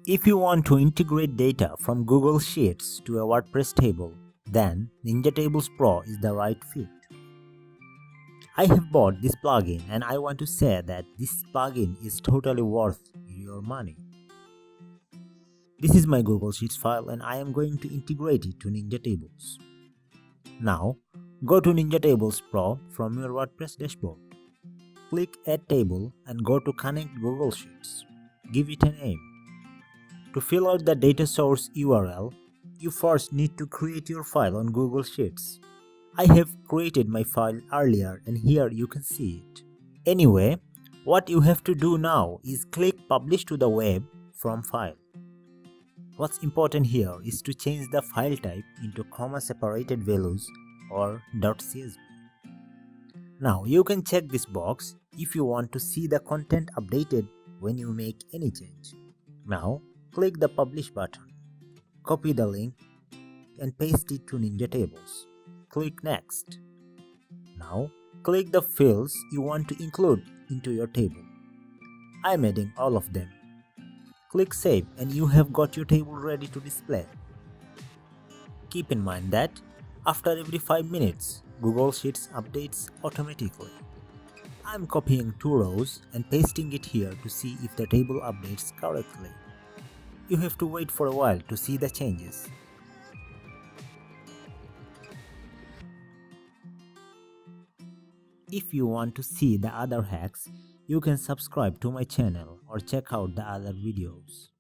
If you want to integrate data from Google Sheets to a WordPress table, then NinjaTables Pro is the right fit. I have bought this plugin and I want to say that this plugin is totally worth your money. This is my Google Sheets file and I am going to integrate it to NinjaTables. Now, go to NinjaTables Pro from your WordPress dashboard. Click Add Table and go to Connect Google Sheets. Give it a name. To fill out the data source URL, you first need to create your file on Google Sheets. I have created my file earlier and here you can see it. Anyway, what you have to do now is click Publish to the web from File. What's important here is to change the file type into comma-separated values or .csv. Now you can check this box if you want to see the content updated when you make any change. Now click the Publish button, copy the link and paste it to NinjaTables. Click Next. Now click the fields you want to include into your table. I am adding all of them. Click Save and you have got your table ready to display. Keep in mind that after every 5 minutes, Google Sheets updates automatically. I am copying 2 rows and pasting it here to see if the table updates correctly. You have to wait for a while to see the changes. If you want to see the other hacks, you can subscribe to my channel or check out the other videos.